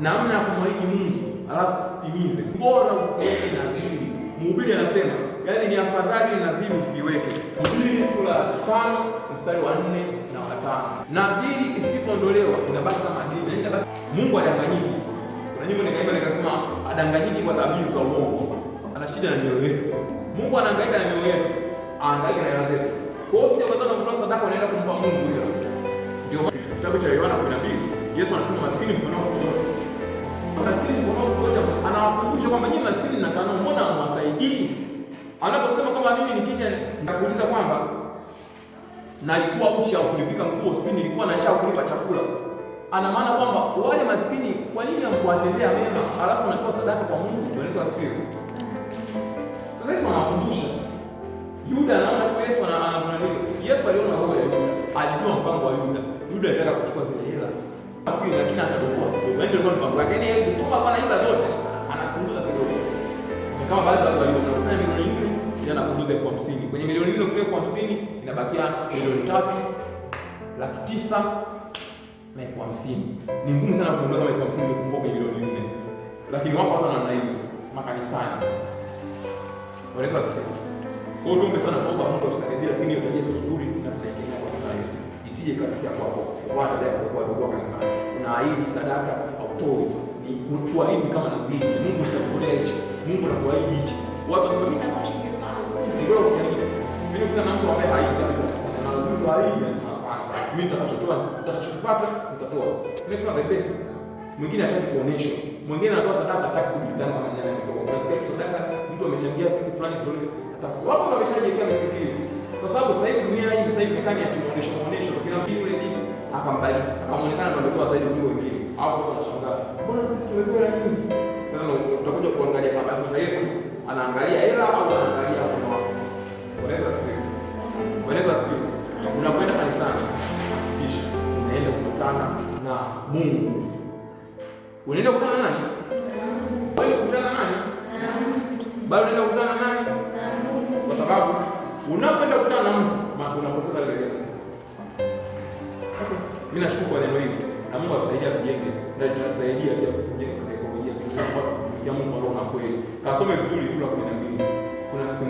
namna ya kumwahidi Mungu alafu sitimize. Bora usiweke nadhiri. Mhubiri anasema yaani ni afadhali nadhiri usiweke. Mhubiri sura ya 5 mstari wa 4 na wa 5. Nadhiri isipoondolewa inabaki kama dini. Mungu adanganyiki. Kuna nyimbo nikaimba nikasema adanganyiki kwa dhabihu za uongo. Ana shida na mioyo yetu. Mungu anahangaika na mioyo yetu. Anahangaika na hela zetu. Kwa hiyo sio kwanza kutoa sadaka unaenda kumpa Mungu hiyo. Ndio kitabu cha Yohana 12 Yesu anasema maskini mkonao kutoa. Maskini mkonao kutoa anawakumbusha kwamba nyinyi maskini na kana mbona mwasaidii? Anaposema kama mimi nikija nitakuuliza kwamba nalikuwa uchi au kulipika nguo hospitali nilikuwa na njaa kulipa chakula. Ana maana kwamba wale maskini kwa nini hamkuwatendea mema alafu unatoa sadaka kwa Mungu? Yesu asifiwe. Sasa Yesu anakumbusha. Yuda anaona kwa Yesu anaona nini? Yesu aliona roho ya Yuda. Alijua mpango wa Yuda. Yuda alitaka kuchukua zile hela. Lakini akadogoa. Ndio ndio mpango wake. Yaani yeye kusoma bwana hela zote anapunguza kidogo. Ni kama baadhi ya watu waliofanya milioni 4 ili anapunguza kwa 50. Kwenye milioni 4 kule kwa 50 inabakia milioni 3,900,000 na kwa 50. Ni ngumu sana kuondoa kama kwa 50 umekumbuka kwenye milioni 4. Lakini wapo hata namna hiyo makanisani. Wanaweza kusema kwa hiyo tunge sana kuomba Mungu atusaidie, lakini hiyo tabia sio nzuri na tunaendelea kwa Kristo Yesu. Isije katika kwako. Kwa sababu kwa kanisa. Unaahidi sadaka autoi. Ni kuahidi kama nabii. Mungu atakuletea hicho. Mungu anakuahidi hicho. Watu wanasema mimi natashika sana. Ni wewe usiahidi. Mimi kuna mtu ambaye haidi kabisa. Na mtu haidi hapana. Mimi nitakachopata nitatoa. Mimi kama pesa. Mwingine hataki kuonesha. Mwingine anatoa sadaka hataki kujulikana kama nani ametoa. Unasikia sadaka mtu amechangia kitu fulani kidogo. Wapo wameshajiwekea misikio. Kwa sababu sasa hivi dunia hii sasa hivi mekani ya tunaonesha kila mtu yule nini akambariki. Akaonekana ndio ametoa zaidi kuliko wengine. Hapo tunashangaa. Mbona sisi tumetoa nyingi? Sasa utakuja kuangalia kama sasa Yesu anaangalia hela au anaangalia hapo na wapi. Wanaweza siku. Wanaweza siku. Unakwenda kanisani. Kisha unaenda kukutana na Mungu. Unaenda kukutana nani? Unaenda kukutana nani? Bado unaenda kukutana nani? Kwa sababu unapoenda kukutana na mtu unapoteza ile neno. Mimi nashukuru kwa neno hili. Na Mungu atusaidia tujenge. Na tunatusaidia pia kujenga saikolojia. Kwa Mungu kwa roho na kweli. Kasome vizuri sura 12. Kuna siku